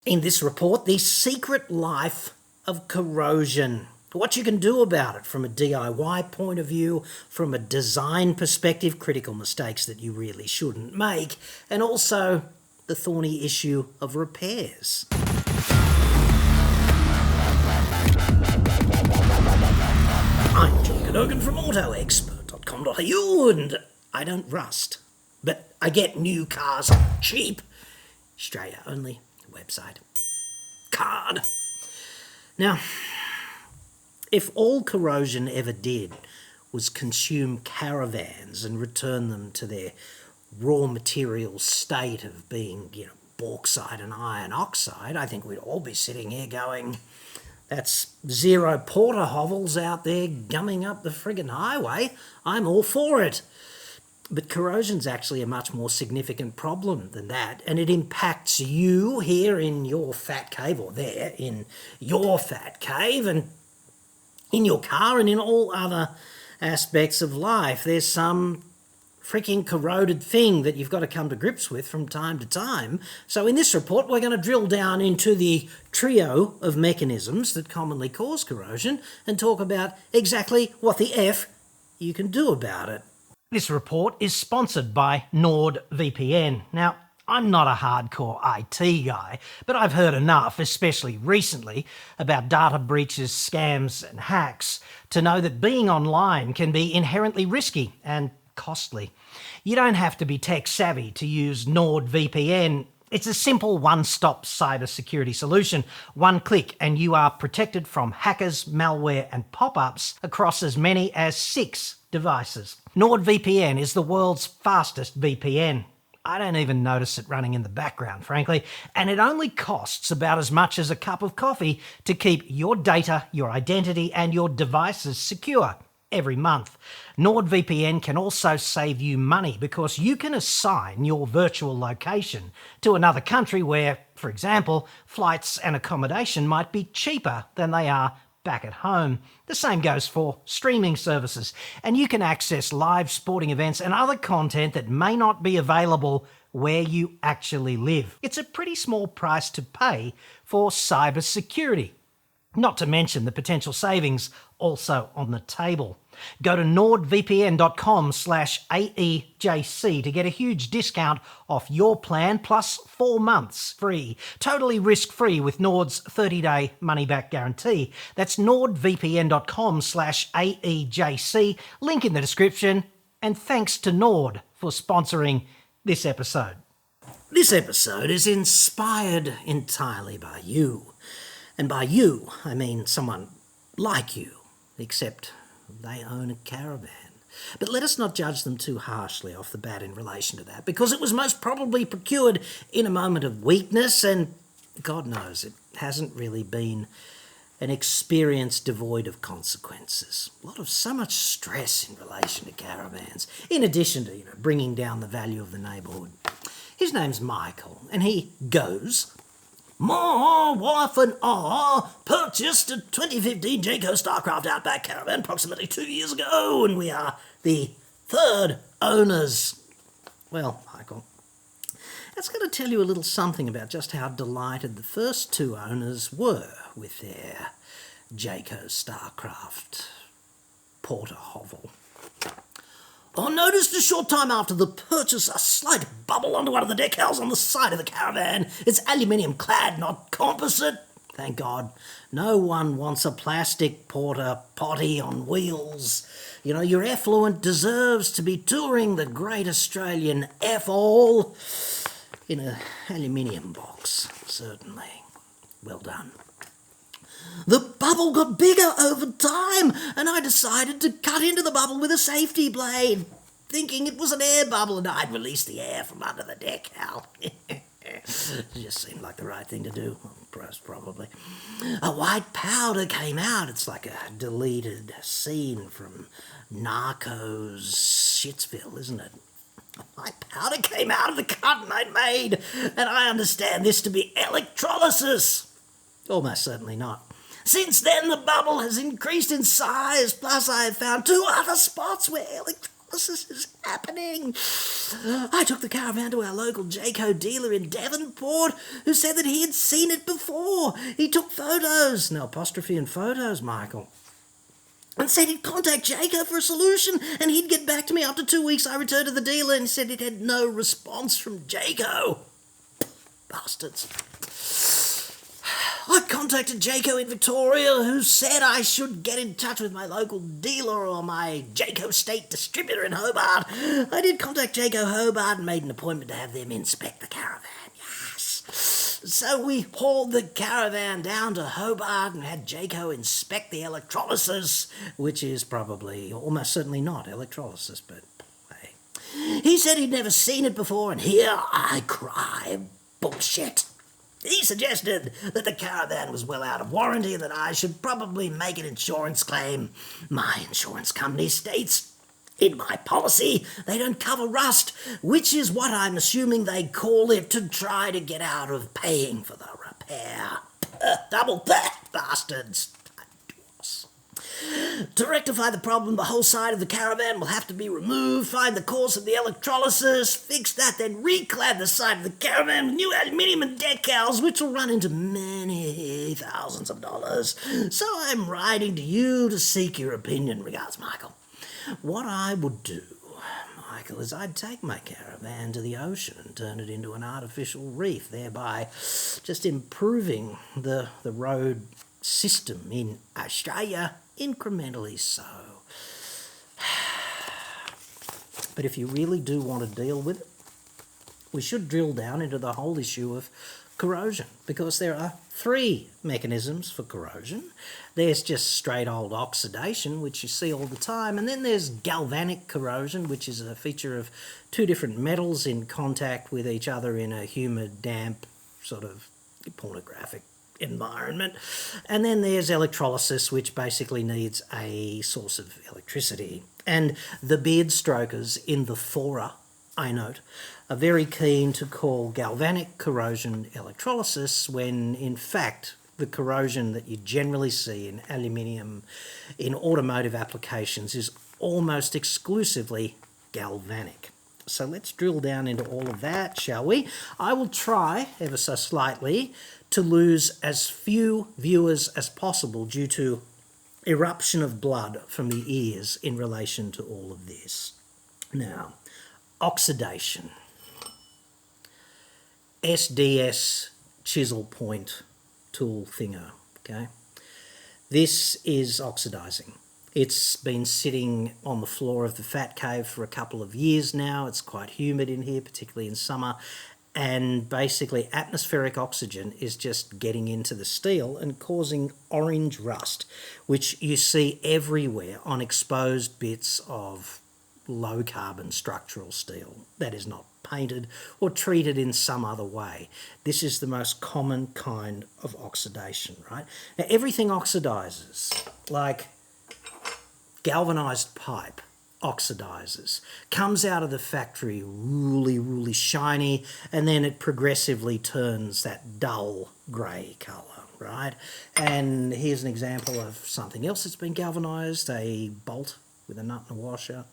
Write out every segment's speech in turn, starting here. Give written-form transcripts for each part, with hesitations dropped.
In this report, the secret life of corrosion. What you can do about it from a DIY point of view, from a design perspective, critical mistakes that you really shouldn't make, and also the thorny issue of repairs. I'm John Cadogan from AutoExpert.com.au, and I don't rust, but I get new cars cheap. Australia only. Website. Card. Now, if all corrosion ever did was consume caravans and return them to their raw material state of being, bauxite and iron oxide, I think we'd all be sitting here going, that's zero porter hovels out there gumming up the friggin' highway. I'm all for it. But corrosion's actually a much more significant problem than that, and it impacts you here in your fat cave, or there in your fat cave, and in your car, and in all other aspects of life. There's some freaking corroded thing that you've got to come to grips with from time to time. So in this report, we're going to drill down into the trio of mechanisms that commonly cause corrosion and talk about exactly what the F you can do about it. This report is sponsored by NordVPN. Now, I'm not a hardcore IT guy, but I've heard enough, especially recently, about data breaches, scams and hacks to know that being online can be inherently risky and costly. You don't have to be tech savvy to use NordVPN. It's a simple one-stop cybersecurity solution. One click and you are protected from hackers, malware and pop-ups across as many as 6 devices. NordVPN is the world's fastest VPN. I don't even notice it running in the background, frankly, and it only costs about as much as a cup of coffee to keep your data, your identity and your devices secure every month. NordVPN can also save you money because you can assign your virtual location to another country where, for example, flights and accommodation might be cheaper than they are back at home. The same goes for streaming services, and you can access live sporting events and other content that may not be available where you actually live. It's a pretty small price to pay for cybersecurity. Not to mention the potential savings also on the table. Go to nordvpn.com/AEJC to get a huge discount off your plan plus 4 months free. Totally risk-free with Nord's 30-day money-back guarantee. That's nordvpn.com/AEJC. Link in the description. And thanks to Nord for sponsoring this episode. This episode is inspired entirely by you. And by you, I mean someone like you, except they own a caravan. But let us not judge them too harshly off the bat in relation to that, because it was most probably procured in a moment of weakness, and God knows it hasn't really been an experience devoid of consequences. So much stress in relation to caravans, in addition to bringing down the value of the neighbourhood. His name's Michael, and he goes, "My wife and I purchased a 2015 Jayco Starcraft Outback Caravan approximately 2 years ago, and we are the 3rd owners." Well, Michael, that's going to tell you a little something about just how delighted the first 2 owners were with their Jayco Starcraft porter hovel. I noticed a short time after the purchase a slight bubble under one of the decals on the side of the caravan. It's aluminium clad, not composite. Thank God. No one wants a plastic porter potty on wheels. Your effluent deserves to be touring the great Australian F-all in an aluminium box, certainly. Well done. The bubble got bigger over time, and I decided to cut into the bubble with a safety blade, thinking it was an air bubble and I'd release the air from under the decal. It just seemed like the right thing to do, probably. A white powder came out. It's like a deleted scene from Narcos Shitsville, isn't it? A white powder came out of the cut I'd made, and I understand this to be electrolysis. Almost certainly not. Since then, the bubble has increased in size, plus I have found 2 other spots where electrolysis electrolysis is happening. I took the Caravan to our local Jayco dealer in Devonport, who said that he had seen it before. He took photos, no apostrophe in photos, Michael, and said he'd contact Jayco for a solution and he'd get back to me after 2 weeks. I returned to the dealer and said it had no response from Jayco. Bastards. I contacted Jayco in Victoria, who said I should get in touch with my local dealer or my Jayco state distributor in Hobart. I did contact Jayco Hobart and made an appointment to have them inspect the Caravan. Yes. So we hauled the Caravan down to Hobart and had Jayco inspect the electrolysis, which is probably almost certainly not electrolysis, but hey. He said he'd never seen it before, and here I cry bullshit. He suggested that the Caravan was well out of warranty and that I should probably make an insurance claim. My insurance company states in my policy they don't cover rust, which is what I'm assuming they call it to try to get out of paying for the repair. Double that, bastards. To rectify the problem, the whole side of the Caravan will have to be removed, find the cause of the electrolysis, fix that, then reclad the side of the Caravan with new aluminium and decals, which will run into many thousands of dollars. So I'm writing to you to seek your opinion. Regards, Michael. What I would do, Michael, is I'd take my Caravan to the ocean and turn it into an artificial reef, thereby just improving the road system in Australia incrementally so. But if you really do want to deal with it, we should drill down into the whole issue of corrosion, because there are 3 mechanisms for corrosion. There's just straight old oxidation, which you see all the time, and then there's galvanic corrosion, which is a feature of 2 different metals in contact with each other in a humid, damp, sort of pornographic environment. And then there's electrolysis, which basically needs a source of electricity. And the beard strokers in the fora, I note, are very keen to call galvanic corrosion electrolysis when in fact the corrosion that you generally see in aluminium in automotive applications is almost exclusively galvanic. So let's drill down into all of that, shall we? I will try, ever so slightly, to lose as few viewers as possible due to eruption of blood from the ears in relation to all of this. Now, oxidation. SDS chisel point tool thinger, okay? This is oxidizing. It's been sitting on the floor of the fat cave for a couple of years now. It's quite humid in here, particularly in summer. And basically atmospheric oxygen is just getting into the steel and causing orange rust, which you see everywhere on exposed bits of low carbon structural steel that is not painted or treated in some other way. This is the most common kind of oxidation, right? Now everything oxidizes, like galvanized pipe oxidizes, comes out of the factory really shiny, and then it progressively turns that dull grey colour, right? And here's an example of something else that's been galvanized, a bolt with a nut and a washer.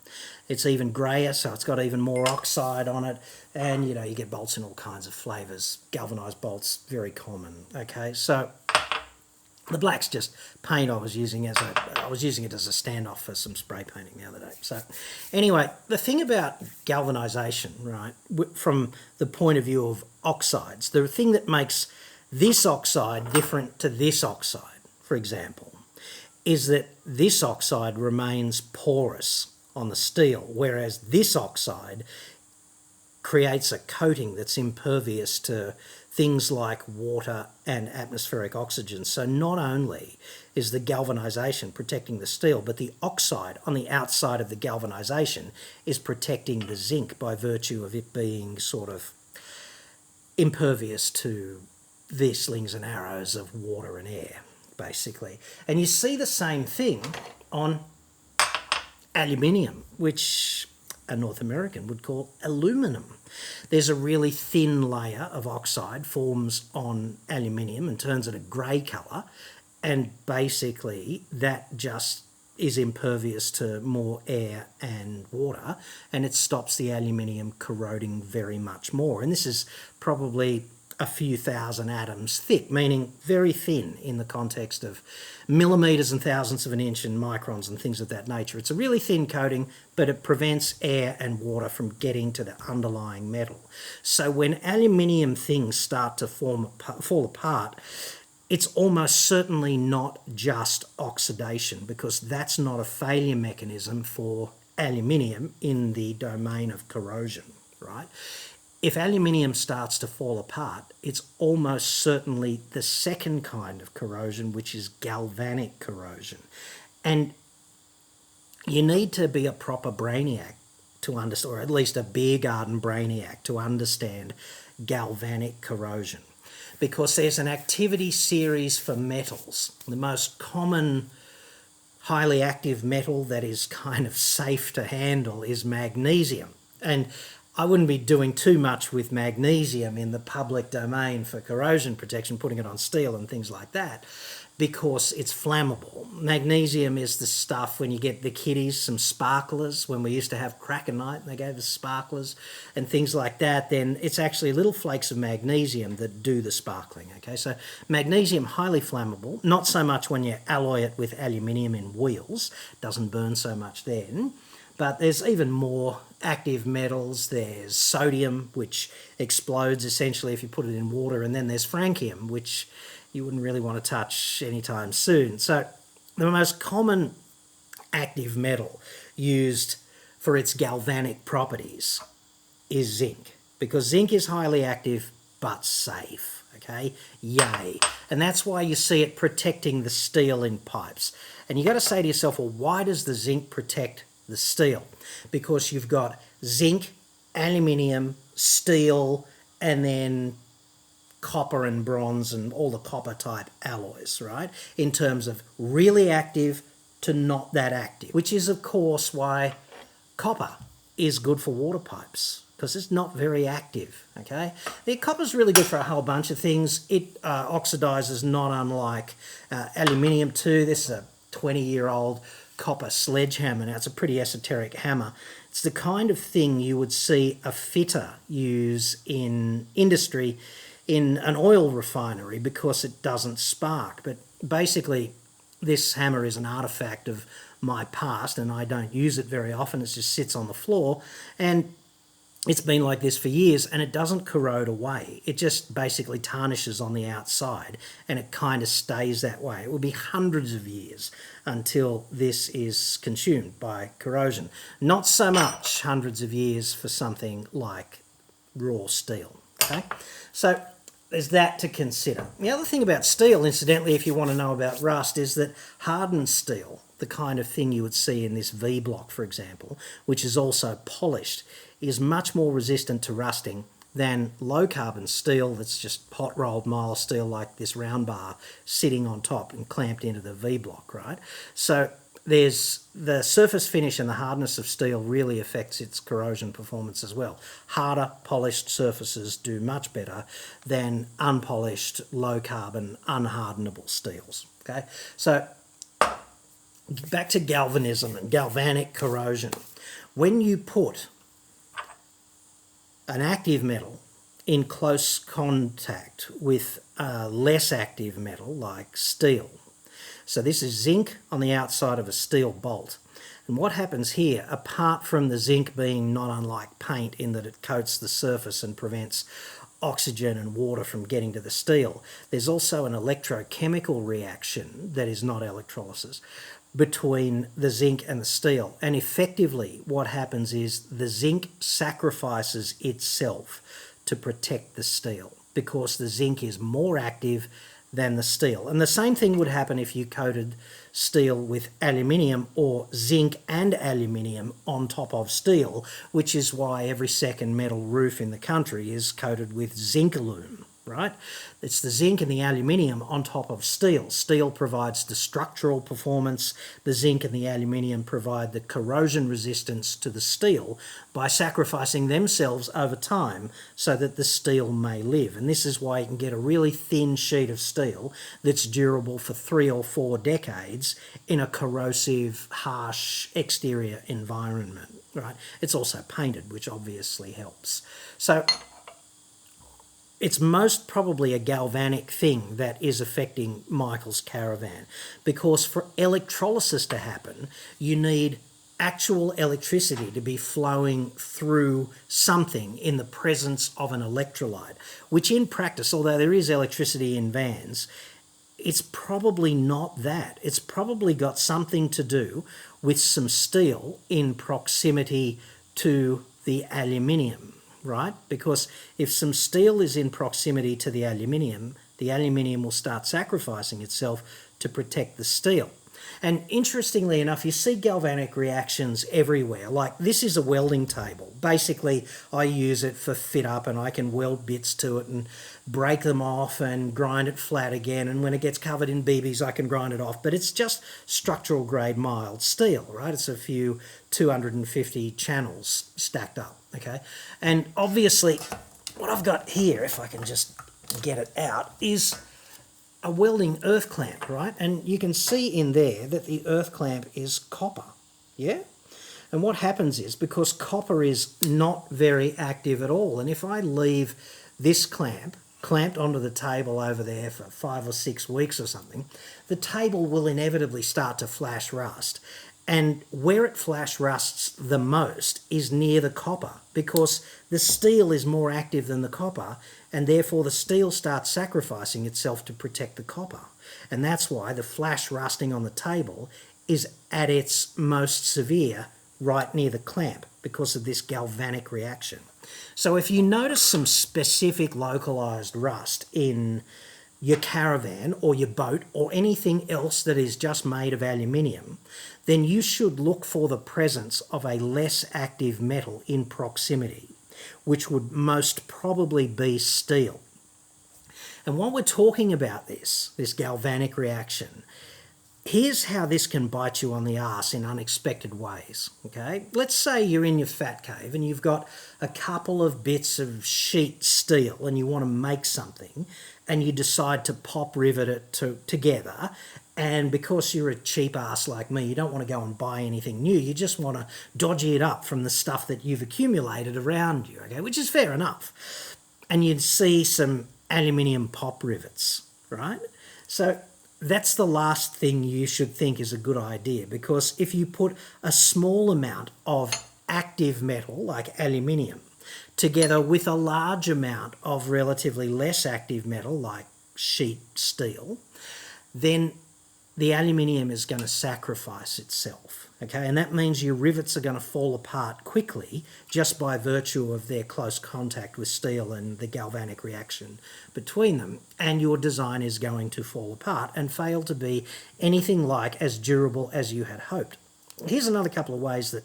It's even greyer, so it's got even more oxide on it, and you know, you get bolts in all kinds of flavours. Galvanized bolts, very common, okay? So the black's just paint I was using it as a standoff for some spray painting the other day. So anyway, the thing about galvanization, right, from the point of view of oxides, the thing that makes this oxide different to this oxide, for example, is that this oxide remains porous on the steel, whereas this oxide creates a coating that's impervious to things like water and atmospheric oxygen. So not only is the galvanization protecting the steel, but the oxide on the outside of the galvanization is protecting the zinc by virtue of it being sort of impervious to the slings and arrows of water and air, basically. And you see the same thing on aluminium, which a North American would call aluminum. There's a really thin layer of oxide forms on aluminium and turns it a grey colour, and basically that just is impervious to more air and water, and it stops the aluminium corroding very much more. And this is probably a few thousand atoms thick, meaning very thin in the context of millimetres and thousandths of an inch and microns and things of that nature. It's a really thin coating, but it prevents air and water from getting to the underlying metal. So when aluminium things start to fall apart, it's almost certainly not just oxidation, because that's not a failure mechanism for aluminium in the domain of corrosion, right? If aluminium starts to fall apart, it's almost certainly the second kind of corrosion, which is galvanic corrosion. And you need to be a proper brainiac to understand, or at least a beer garden brainiac to understand galvanic corrosion. Because there's an activity series for metals. The most common highly active metal that is kind of safe to handle is magnesium. And I wouldn't be doing too much with magnesium in the public domain for corrosion protection, putting it on steel and things like that, because it's flammable. Magnesium is the stuff when you get the kiddies, some sparklers, when we used to have cracker night and they gave us sparklers and things like that, then it's actually little flakes of magnesium that do the sparkling, okay? So magnesium, highly flammable, not so much when you alloy it with aluminium in wheels, doesn't burn so much then. But there's even more active metals. There's sodium, which explodes essentially if you put it in water, and then there's francium, which you wouldn't really want to touch anytime soon. So the most common active metal used for its galvanic properties is zinc, because zinc is highly active but safe, okay? Yay. And that's why you see it protecting the steel in pipes. And you got to say to yourself, well, why does the zinc protect the steel? Because you've got zinc, aluminium, steel, and then copper and bronze and all the copper type alloys, right? In terms of really active to not that active, which is of course why copper is good for water pipes, because it's not very active, okay? The copper's really good for a whole bunch of things. It oxidizes not unlike aluminium too. This is a 20-year-old copper sledgehammer. Now, it's a pretty esoteric hammer. It's the kind of thing you would see a fitter use in industry in an oil refinery because it doesn't spark. But basically, this hammer is an artifact of my past and I don't use it very often. It just sits on the floor and it's been like this for years and it doesn't corrode away. It just basically tarnishes on the outside and it kind of stays that way. It will be hundreds of years until this is consumed by corrosion. Not so much hundreds of years for something like raw steel, okay? So there's that to consider. The other thing about steel, incidentally, if you want to know about rust, is that hardened steel, the kind of thing you would see in this V-block, for example, which is also polished, is much more resistant to rusting than low-carbon steel that's just hot-rolled mild steel like this round bar sitting on top and clamped into the V-block, right? So there's the surface finish and the hardness of steel really affects its corrosion performance as well. Harder, polished surfaces do much better than unpolished, low-carbon, unhardenable steels, okay? So back to galvanism and galvanic corrosion. When you put an active metal in close contact with a less active metal like steel, so this is zinc on the outside of a steel bolt. And what happens here, apart from the zinc being not unlike paint in that it coats the surface and prevents oxygen and water from getting to the steel, there's also an electrochemical reaction that is not electrolysis between the zinc and the steel. And effectively what happens is the zinc sacrifices itself to protect the steel because the zinc is more active than the steel. And the same thing would happen if you coated steel with aluminium or zinc and aluminium on top of steel, which is why every second metal roof in the country is coated with zinc aluminum, right? It's the zinc and the aluminium on top of steel. Steel provides the structural performance. The zinc and the aluminium provide the corrosion resistance to the steel by sacrificing themselves over time so that the steel may live. And this is why you can get a really thin sheet of steel that's durable for 3 or 4 decades in a corrosive, harsh exterior environment, right? It's also painted, which obviously helps. So it's most probably a galvanic thing that is affecting Michael's Caravan, because for electrolysis to happen, you need actual electricity to be flowing through something in the presence of an electrolyte, which in practice, although there is electricity in vans, it's probably not that. It's probably got something to do with some steel in proximity to the aluminium, right? Because if some steel is in proximity to the aluminium will start sacrificing itself to protect the steel. And interestingly enough, you see galvanic reactions everywhere. Like this is a welding table. Basically, I use it for fit up and I can weld bits to it and break them off and grind it flat again. And when it gets covered in BBs, I can grind it off. But it's just structural grade mild steel, right? It's a few 250 channels stacked up, okay? And obviously, what I've got here, if I can just get it out, is a welding earth clamp, right? And you can see in there that the earth clamp is copper, yeah? And what happens is, because copper is not very active at all, and if I leave this clamp clamped onto the table over there for 5 or 6 weeks or something, the table will inevitably start to flash rust. And where it flash rusts the most is near the copper, because the steel is more active than the copper, and therefore the steel starts sacrificing itself to protect the copper. And that's why the flash rusting on the table is at its most severe right near the clamp, because of this galvanic reaction. So if you notice some specific localized rust in your Caravan or your boat or anything else that is just made of aluminium, then you should look for the presence of a less active metal in proximity, which would most probably be steel. And while we're talking about this galvanic reaction, here's how this can bite you on the arse in unexpected ways, okay? Let's say you're in your fat cave and you've got a couple of bits of sheet steel and you want to make something, and you decide to pop rivet it together, and because you're a cheap ass like me, you don't want to go and buy anything new, you just want to dodgy it up from the stuff that you've accumulated around you, okay, which is fair enough. And you'd see some aluminium pop rivets, right? So that's the last thing you should think is a good idea, because if you put a small amount of active metal like aluminium together with a large amount of relatively less active metal like sheet steel, then the aluminium is going to sacrifice itself, okay? And that means your rivets are going to fall apart quickly just by virtue of their close contact with steel and the galvanic reaction between them, and your design is going to fall apart and fail to be anything like as durable as you had hoped. Here's another couple of ways that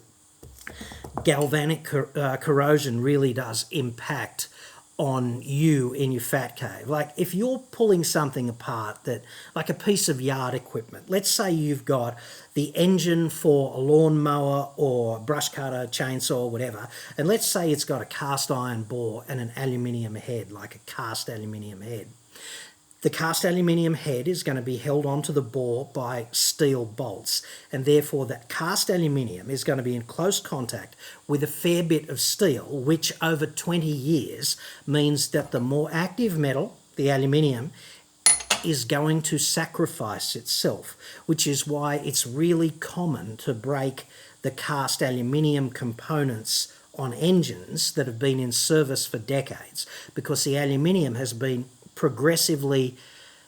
galvanic corrosion really does impact on you in your fat cave. Like if you're pulling something apart, that like a piece of yard equipment, let's say you've got the engine for a lawnmower or brush cutter, chainsaw, whatever, and let's say it's got a cast iron bore and an aluminium head, like a cast aluminium head. The cast aluminium head is going to be held onto the bore by steel bolts, and therefore that cast aluminium is going to be in close contact with a fair bit of steel, which over 20 years means that the more active metal, the aluminium, is going to sacrifice itself, which is why it's really common to break the cast aluminium components on engines that have been in service for decades, because the aluminium has been progressively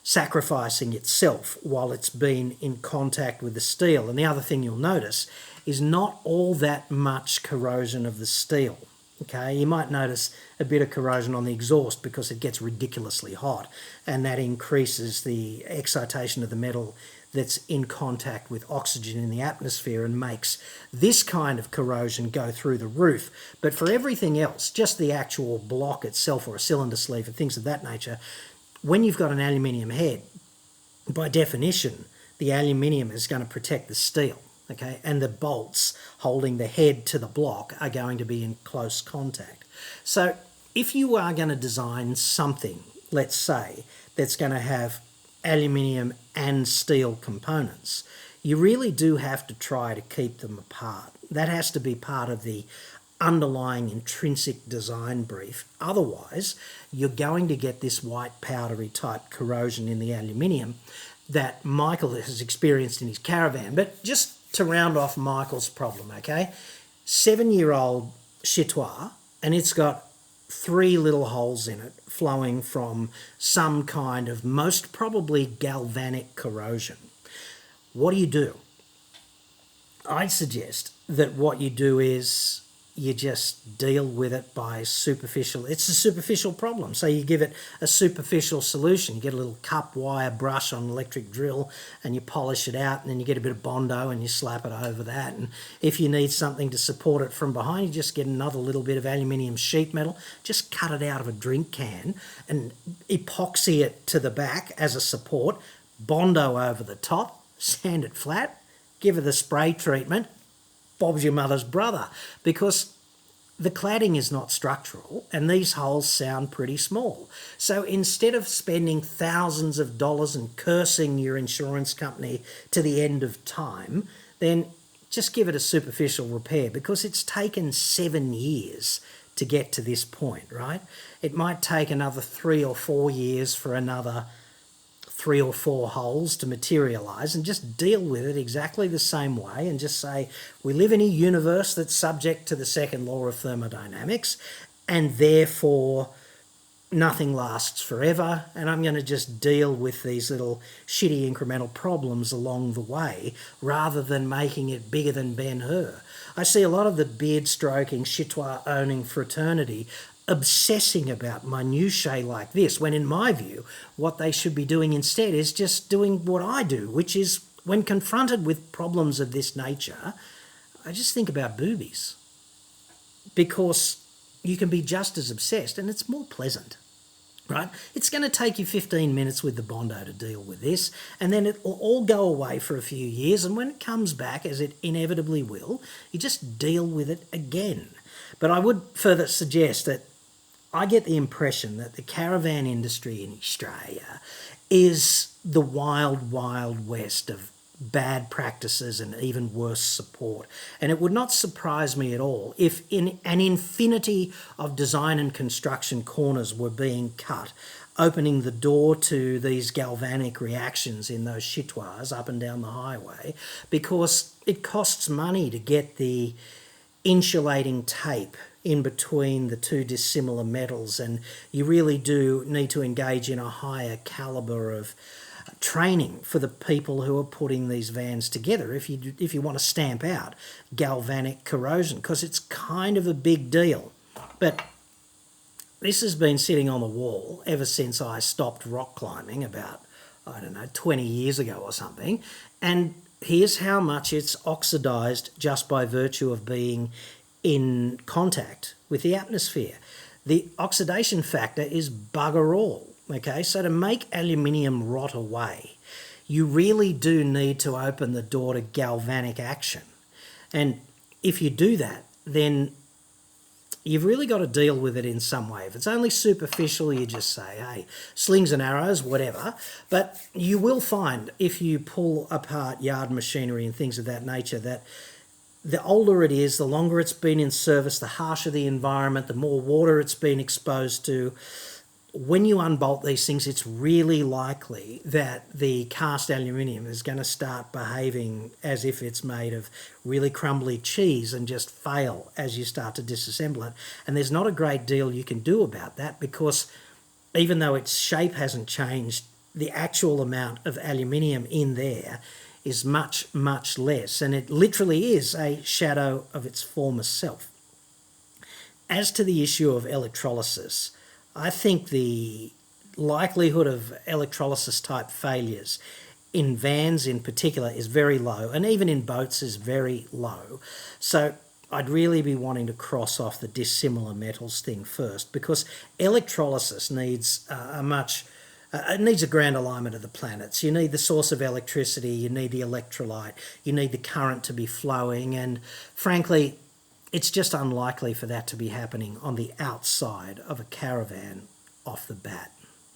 sacrificing itself while it's been in contact with the steel. And the other thing you'll notice is not all that much corrosion of the steel. Okay, you might notice a bit of corrosion on the exhaust because it gets ridiculously hot, and that increases the excitation of the metal that's in contact with oxygen in the atmosphere and makes this kind of corrosion go through the roof. But for everything else, just the actual block itself or a cylinder sleeve and things of that nature, when you've got an aluminium head, by definition, the aluminium is going to protect the steel, okay? And the bolts holding the head to the block are going to be in close contact. So if you are going to design something, let's say, that's going to have aluminium and steel components, you really do have to try to keep them apart. That has to be part of the underlying intrinsic design brief. Otherwise, you're going to get this white powdery type corrosion in the aluminium that Michael has experienced in his Caravan. But just to round off Michael's problem, okay? 7-year-old chitois, and it's got 3 little holes in it flowing from some kind of most probably galvanic corrosion. What do? I'd suggest that what you do is you just deal with it by superficial. It's a superficial problem, so you give it a superficial solution. You get a little cup wire brush on an electric drill and you polish it out, and then you get a bit of Bondo and you slap it over that. And if you need something to support it from behind, you just get another little bit of aluminium sheet metal, just cut it out of a drink can and epoxy it to the back as a support, Bondo over the top, sand it flat, give it a spray treatment, Bob's your mother's brother, because the cladding is not structural and these holes sound pretty small. So instead of spending thousands of dollars and cursing your insurance company to the end of time, then just give it a superficial repair, because it's taken 7 years to get to this point, right? It might take another 3 or 4 years for another 3 or 4 holes to materialise, and just deal with it exactly the same way and just say, we live in a universe that's subject to the second law of thermodynamics, and therefore nothing lasts forever, and I'm going to just deal with these little shitty incremental problems along the way rather than making it bigger than Ben-Hur. I see a lot of the beard-stroking, chitois-owning fraternity obsessing about minutiae like this, when in my view, what they should be doing instead is just doing what I do, which is, when confronted with problems of this nature, I just think about boobies. Because you can be just as obsessed and it's more pleasant, right? It's going to take you 15 minutes with the Bondo to deal with this, and then it will all go away for a few years, and when it comes back, as it inevitably will, you just deal with it again. But I would further suggest that I get the impression that the caravan industry in Australia is the wild, wild west of bad practices and even worse support. And it would not surprise me at all if in an infinity of design and construction corners were being cut, opening the door to these galvanic reactions in those chitois up and down the highway, because it costs money to get the insulating tape in between the two dissimilar metals, and you really do need to engage in a higher calibre of training for the people who are putting these vans together if you want to stamp out galvanic corrosion, because it's kind of a big deal. But this has been sitting on the wall ever since I stopped rock climbing about, 20 years ago or something, and here's how much it's oxidised just by virtue of being in contact with the atmosphere. The oxidation factor is bugger all, okay? So to make aluminium rot away, you really do need to open the door to galvanic action. And if you do that, then you've really got to deal with it in some way. If it's only superficial, you just say, hey, slings and arrows, whatever. But you will find, if you pull apart yard machinery and things of that nature, that the older it is, the longer it's been in service, the harsher the environment, the more water it's been exposed to. When you unbolt these things, it's really likely that the cast aluminium is going to start behaving as if it's made of really crumbly cheese and just fail as you start to disassemble it. And there's not a great deal you can do about that, because even though its shape hasn't changed, the actual amount of aluminium in there is much, much less, and it literally is a shadow of its former self. As to the issue of electrolysis, I think the likelihood of electrolysis type failures in vans in particular is very low, and even in boats is very low. So I'd really be wanting to cross off the dissimilar metals thing first, because electrolysis needs it needs a grand alignment of the planets. You need the source of electricity, you need the electrolyte, you need the current to be flowing, and frankly, it's just unlikely for that to be happening on the outside of a Caravan off the bat.